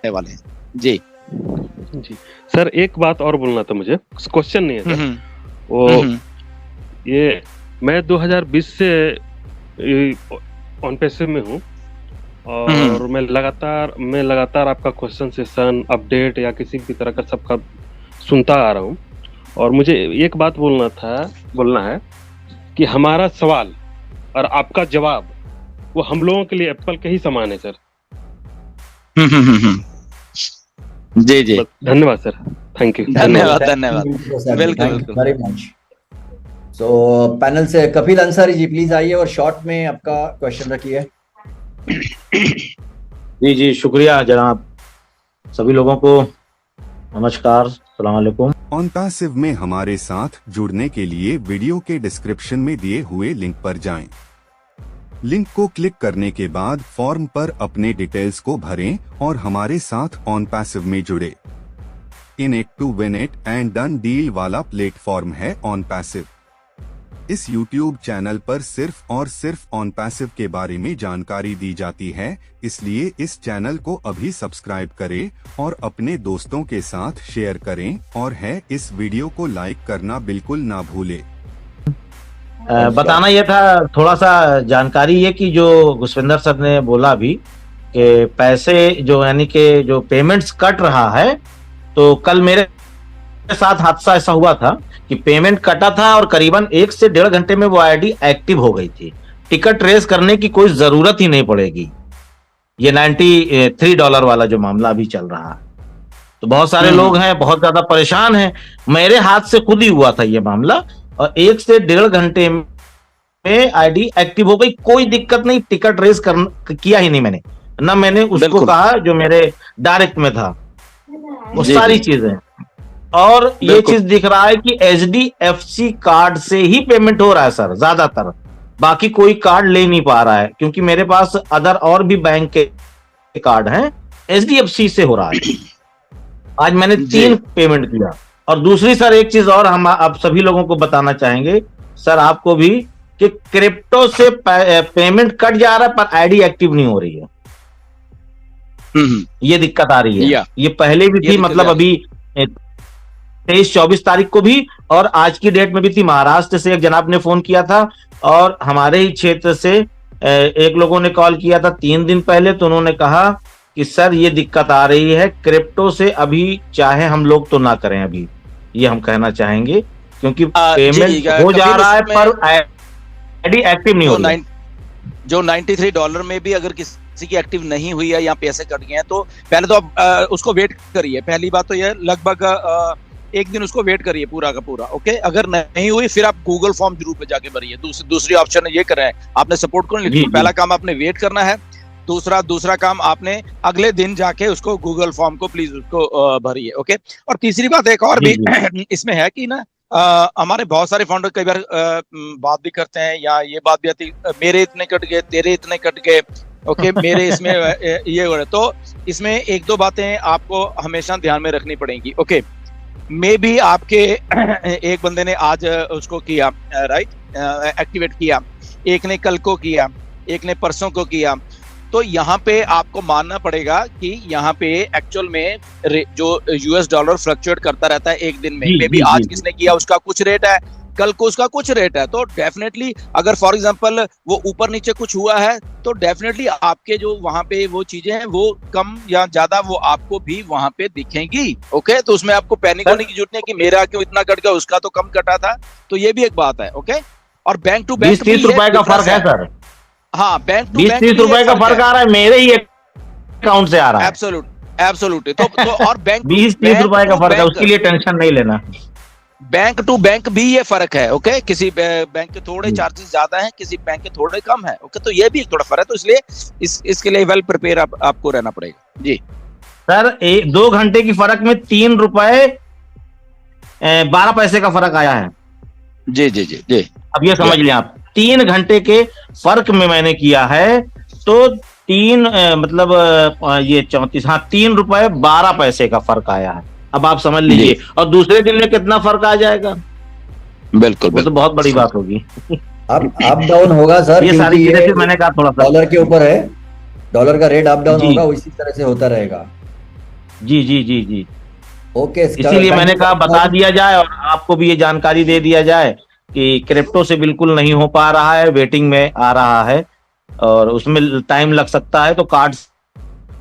वाले हैं। जी जी सर, एक बात और बोलना था मुझे, क्वेश्चन नहीं है सर। वो ये मैं 2020 से ऑन पैसिव में हूँ और मैं लगातार आपका क्वेश्चन सेशन अपडेट या किसी भी तरह का सबका सुनता आ रहा हूँ। और मुझे एक बात बोलना है कि हमारा सवाल और आपका जवाब वो हम लोगों के लिए एप्पल के ही समान है सर। जी जी, धन्यवाद सर, थैंक यू। धन्यवाद बिल्कुल। Very much. सो पैनल से कपिल अंसारी जी प्लीज आइए और शॉर्ट में आपका क्वेश्चन रखिए। जी जी, शुक्रिया जनाब। सभी लोगों को नमस्कार, अस्सलाम वालेकुम। OnPassive में हमारे साथ जुड़ने के लिए वीडियो के डिस्क्रिप्शन में दिए हुए लिंक पर जाएं। लिंक को क्लिक करने के बाद फॉर्म पर अपने डिटेल्स को भरें और हमारे साथ OnPassive में जुड़े। In it to win it and done deal वाला प्लेटफॉर्म है OnPassive। इस YouTube चैनल पर सिर्फ और सिर्फ OnPassive के बारे में जानकारी दी जाती है, इसलिए इस चैनल को अभी सब्सक्राइब करें और अपने दोस्तों के साथ शेयर करें और इस वीडियो को लाइक करना बिल्कुल ना भूलें। बताना यह था, थोड़ा सा जानकारी ये कि जो घुसविंदर सर ने बोला अभी कि पैसे जो यानी कि जो पेमेंट्स कट रहा है, तो कल मेरे साथ हादसा ऐसा हुआ था कि पेमेंट कटा था और करीबन 1 से 1.5 घंटे में वो आईडी एक्टिव हो गई थी। टिकट ट्रेस करने की कोई जरूरत ही नहीं पड़ेगी। ये $93 वाला जो मामला अभी चल रहा है, तो बहुत सारे लोग हैं बहुत ज्यादा परेशान हैं। मेरे हाथ से खुद ही हुआ था ये मामला और 1 से 1.5 घंटे में आईडी एक्टिव हो गई। कोई दिक्कत नहीं, टिकट रेस किया ही नहीं मैंने, ना मैंने उसको कहा जो मेरे डायरेक्ट में था, वो सारी चीजें। और ये चीज दिख रहा है कि HDFC कार्ड से ही पेमेंट हो रहा है सर ज्यादातर, बाकी कोई कार्ड ले नहीं पा रहा है, क्योंकि मेरे पास अदर और भी बैंक के कार्ड हैं, HDFC से हो रहा है। आज मैंने 3 पेमेंट किया। और दूसरी सर एक चीज और हम आप सभी लोगों को बताना चाहेंगे सर, आपको भी, कि क्रिप्टो से पेमेंट कट जा रहा है पर आईडी एक्टिव नहीं हो रही है। ये दिक्कत आ रही है। ये पहले भी थी, मतलब अभी 23-24 तारीख को भी और आज की डेट में भी थी। महाराष्ट्र से एक जनाब ने फोन किया था और हमारे ही क्षेत्र से एक लोगों ने कॉल किया था 3 दिन पहले, तो उन्होंने कहा कि सर ये दिक्कत आ रही है क्रिप्टो से, अभी चाहे हम लोग तो ना करें अभी, ये हम कहना चाहेंगे, क्योंकि पेमेंट हो जा रहा है पर आईडी एक्टिव नहीं हो रही। जो $93 में भी अगर किसी की एक्टिव नहीं हुई है या पैसे कट गए हैं, तो पहले तो आप उसको वेट करिए। पहली बात तो यह लगभग 1 दिन उसको वेट करिए पूरा का पूरा। ओके, अगर नहीं हुई फिर आप गूगल फॉर्म जरूर पे जाके भरिए। दूसरी ऑप्शन ये कर रहे हैं, आपने सपोर्ट को नहीं लिखा। पहला काम आपने वेट करना है, दूसरा काम आपने अगले दिन जाके उसको गूगल फॉर्म को प्लीज उसको भरिए। ओके, और तीसरी बात एक और भी इसमें है कि ना, हमारे बहुत सारे फाउंडर कई बार बात भी करते हैं या ये बात भी आती, मेरे इतने कट गए, तेरे इतने कट गए, ओके मेरे इसमें ये हो रहा है। तो इसमें 1-2 बातें आपको हमेशा ध्यान में रखनी पड़ेंगी। ओके, मे भी आपके एक बंदे ने आज उसको किया, राइट, एक्टिवेट किया, एक ने कल को किया, एक ने परसों को किया। तो यहाँ पे आपको मानना पड़ेगा कि यहाँ पे एक्चुअल में जो $US फ्लक्चुएट करता रहता है एक दिन में। मे भी आज किसने किया उसका कुछ रेट है, कल को उसका कुछ रेट है। तो डेफिनेटली अगर फॉर एग्जांपल वो ऊपर नीचे कुछ हुआ है, तो डेफिनेटली आपके जो वहां पे वो चीजें हैं वो कम या ज्यादा वो आपको भी वहां पे दिखेंगी। ओके, तो उसमें आपको पैनिक होने की जरूरत नहीं कि मेरा क्यों इतना कट गया, उसका तो कम कटा था। तो ये भी एक बात है। ओके, और बैंक टू बैंक 20-30 रुपए का फर्क है सर। हाँ, बैंक टू बैंक 20-30 रुपए का फर्क आ रहा है, मेरे ही अकाउंट से आ रहा है। एब्सोल्युटली। तो और बैंक 20-30 रुपए का फर्क है, उसके लिए टेंशन नहीं लेना। बैंक टू बैंक भी ये फर्क है। ओके, किसी बैंक के थोड़े चार्जेस ज्यादा हैं, किसी बैंक के थोड़े कम है। ओके, तो ये भी थोड़ा फर्क है। तो इसलिए इसके लिए वेल प्रिपेयर आपको रहना पड़ेगा। जी सर, 2 घंटे की फर्क में 3 रुपए 12 पैसे का फर्क आया है। जी जी जी जी, अब ये समझ लें आप, 3 घंटे के फर्क में मैंने किया है, तो ये 34, हाँ, 3 रुपए 12 पैसे का फर्क आया है। अब आप समझ लीजिए, और दूसरे दिन में कितना फर्क आ जाएगा, बिल्कुल वो तो बहुत बड़ी बात होगी। अप डाउन होगा सर, ये सारी क्योंकि चीजें ये फिर मैंने कहा थोड़ा सा। डॉलर के ऊपर है, डॉलर का रेट अप डाउन जी होगा, उसी तरह से होता रहेगा। जी जी जी जी, ओके, इसीलिए मैंने कहा बता दिया जाए और आपको भी ये जानकारी दे दिया जाए कि क्रिप्टो से बिल्कुल नहीं हो पा रहा है, वेटिंग में आ रहा है और उसमें टाइम लग सकता है, तो कार्ड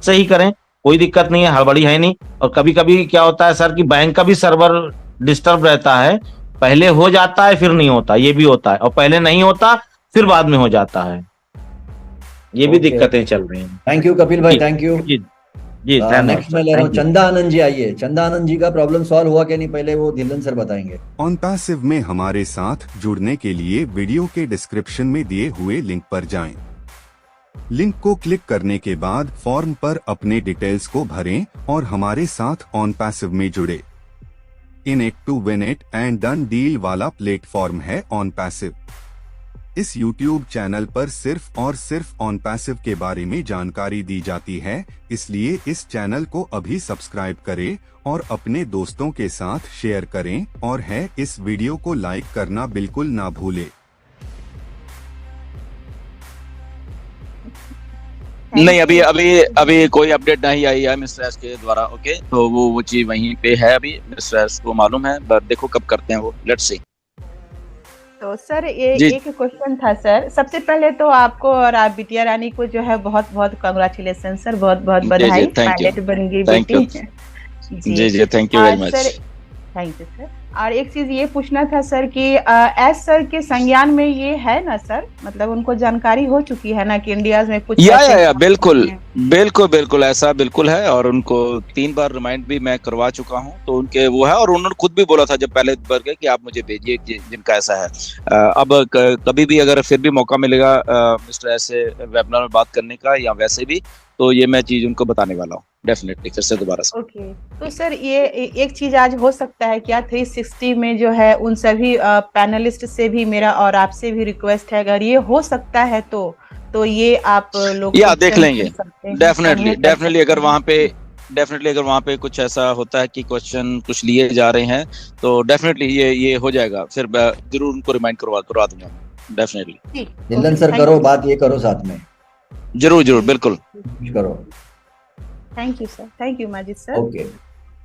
से ही करें, कोई दिक्कत नहीं है, हड़बड़ी है नहीं। और कभी कभी क्या होता है सर कि बैंक का भी सर्वर डिस्टर्ब रहता है, पहले हो जाता है फिर नहीं होता, ये भी होता है, और पहले नहीं होता फिर बाद में हो जाता है, ये भी ओके। दिक्कतें चल रही हैं। थैंक यू कपिल भाई, जी थैंक यू। जी जी, धन्यवाद नेक्स्ट सर, मैं ले रहा हूँ थैंक यू। चंदा आनंद जी, आइए। चंदा आनंद जी का प्रॉब्लम सॉल्व हुआ कि नहीं, पहले वो धिल्लन सर बताएंगे। ऑन पैसिव में हमारे साथ जुड़ने के लिए वीडियो के डिस्क्रिप्शन में दिए हुए लिंक पर जाएं। लिंक को क्लिक करने के बाद फॉर्म पर अपने डिटेल्स को भरें और हमारे साथ ऑन पैसिव में जुड़े। In it to win it and done deal वाला प्लेटफॉर्म है ऑन पैसिव। इस YouTube चैनल पर सिर्फ और सिर्फ ऑन पैसिव के बारे में जानकारी दी जाती है, इसलिए इस चैनल को अभी सब्सक्राइब करें और अपने दोस्तों के साथ शेयर करें, और है इस वीडियो को लाइक करना बिल्कुल ना भूलें। नहीं, अभी अभी अभी कोई अपडेट नहीं आई है मिस्टर एस के द्वारा। ओके, तो वो चीज वहीं पे है, अभी मिस्टर एस को मालूम है, बट देखो कब करते हैं वो, लेट्स सी। तो सर ये जी। एक क्वेश्चन था सर। सबसे पहले तो आपको और आप बिटिया रानी को जो है बहुत बहुत कांग्रेचुलेशन सर, बहुत बहुत जी, बधाई, thank you. पायलट बन गई Thank you. बेटी। जी, thank you very much. Sir thank you sir. और एक चीज ये पूछना था सर कि एस सर के संज्ञान में ये है ना सर, मतलब उनको जानकारी हो चुकी है ना कि इंडिया में कुछ या बिल्कुल बिल्कुल बिल्कुल ऐसा बिल्कुल है, और उनको 3 बार रिमाइंड भी मैं करवा चुका हूं, तो उनके वो है, और उन्होंने खुद भी बोला था जब पहले बार गए कि आप मुझे भेजिए जिनका ऐसा है। अब कभी भी अगर फिर भी मौका मिलेगा मिस्टर ऐसे वेबिनार में बात करने का या वैसे भी, तो ये मैं चीज उनको बताने वाला हूँ डेफिनेटली फिर से दोबारा से। ओके, तो सर ये एक चीज आज हो सकता है क्या 360 में जो है उन सभी पैनलिस्ट से भी मेरा और आपसे भी रिक्वेस्ट है, अगर ये हो सकता है तो ये आप लोग या देख लेंगे डेफिनेटली अगर वहाँ पे कुछ ऐसा होता है कि क्वेश्चन कुछ लिए जा रहे हैं, तो डेफिनेटली ये हो जाएगा, फिर जरूर उनको रिमाइंड करवा दूंगा डेफिनेटली। धिल्लन सर करो बात, ये करो साथ में, जरूर बिल्कुल करो। Thank you sir, thank you Majid sir.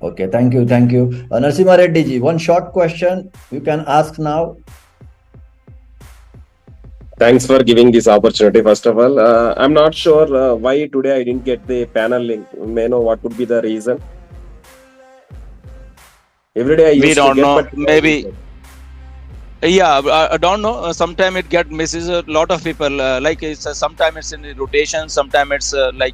Okay, thank you. Narasimha Reddy ji, one short question you can ask now. Thanks for giving this opportunity. First of all, I'm not sure why today I didn't get the panel link. May I know what would be the reason? Every day I used We don't to get, know. but Maybe. Yeah, I don't know. Sometimes it get misses a lot of people. Like sometimes it's in rotation. Sometimes it's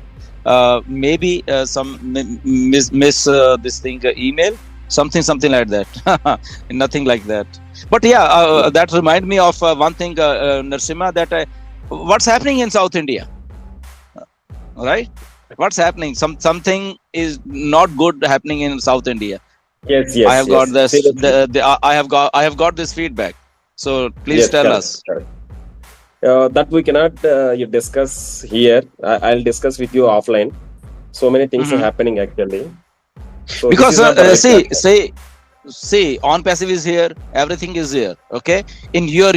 maybe some miss this thing email. Something like that. Nothing like that. But yeah, that remind me of one thing, Narasimha, that what's happening in South India, right? What's happening? Something is not good happening in South India. yes. I have got this. Seriously. I have got this feedback. So please Yes, tell correct, us. correct. That we cannot you discuss here. I'll discuss with you offline. So many things are happening actually. So Because this is not the right platform. see, on passive is here. Everything is here. Okay, in your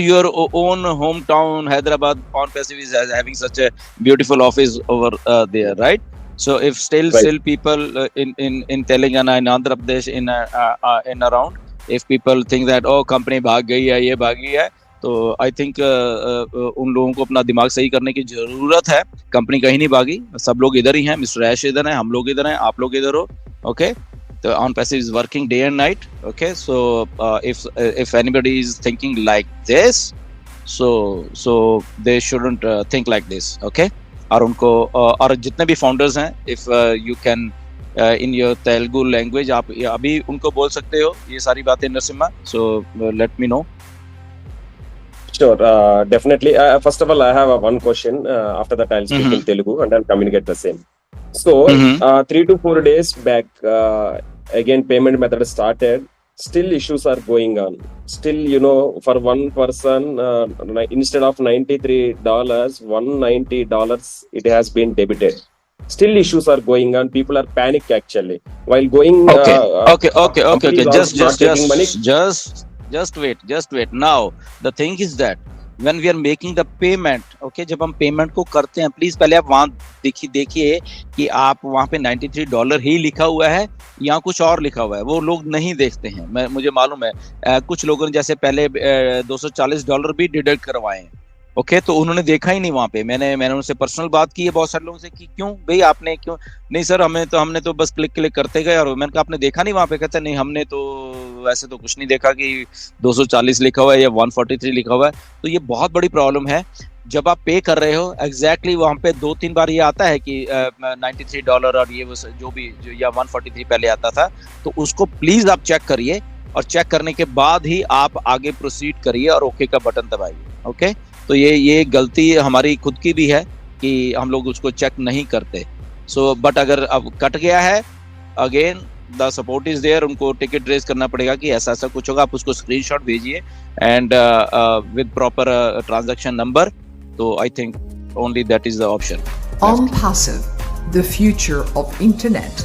own hometown, Hyderabad, on passive is having such a beautiful office over there, right? So if still people in Telangana, in Andhra Pradesh, in around, if people think that company भाग गई है, ये भाग गई है, तो I think उन लोगों को अपना दिमाग सही करने की जरूरत है। कंपनी कहीं नहीं भागी, सब लोग इधर ही हैं, मिस्टर ऐश इधर है, हम लोग इधर हैं, आप लोग इधर हो। ओके, तो on passive is working day and night. Okay, so if anybody is thinking like this, so they shouldn't think like this. Okay, और उनको और जितने भी फाउंडर्स हैं, if you can in your Telugu language आप अभी उनको बोल सकते हो ये सारी बातें Narasimha, so let me know. Sure, definitely. First of all, I have one question. After that, I'll speak in Telugu and I'll communicate the same. So, 3 to 4 days back, again, payment method started. still issues are going on. Still, for one person, instead of $93, $190 it has been debited. Still issues are going on. People are panic actually while going. Okay. companies are not getting money. Just wait. Now the thing is that when we are making the payment, okay, जब हम payment को करते हैं, please पहले आप वहां देखिए कि आप वहां पे $93 ही लिखा हुआ है या कुछ और लिखा हुआ है। वो लोग नहीं देखते हैं, मुझे मालूम है। कुछ लोगों ने जैसे पहले $240 भी डिडक्ट करवाए हैं, ओके, तो उन्होंने देखा ही नहीं वहां पे। मैंने उनसे पर्सनल बात की है बहुत सारे लोगों से कि क्यों भाई आपने क्यों नहीं सर, हमने तो बस क्लिक करते गए, और मैंने कहा आपने देखा नहीं वहां पे? कहते नहीं हमने तो वैसे तो कुछ नहीं देखा कि 240 लिखा हुआ है या 143 लिखा हुआ है। तो ये बहुत बड़ी प्रॉब्लम है। जब आप पे कर रहे हो एग्जैक्टली वहां पे 2-3 बार ये आता है कि $93 और ये जो या 143 पहले आता था, तो उसको प्लीज आप चेक करिए, और चेक करने के बाद ही आप आगे प्रोसीड करिए और ओके का बटन दबाइए। ओके, तो ये गलती हमारी खुद की भी है कि हम लोग उसको चेक नहीं करते। सो बट अगर अब कट गया है, again the support is there, उनको टिकट रेज करना पड़ेगा कि ऐसा कुछ होगा। आप उसको स्क्रीनशॉट भेजिए and with proper transaction number. तो I think only that is the option. OnPassive, the future of internet.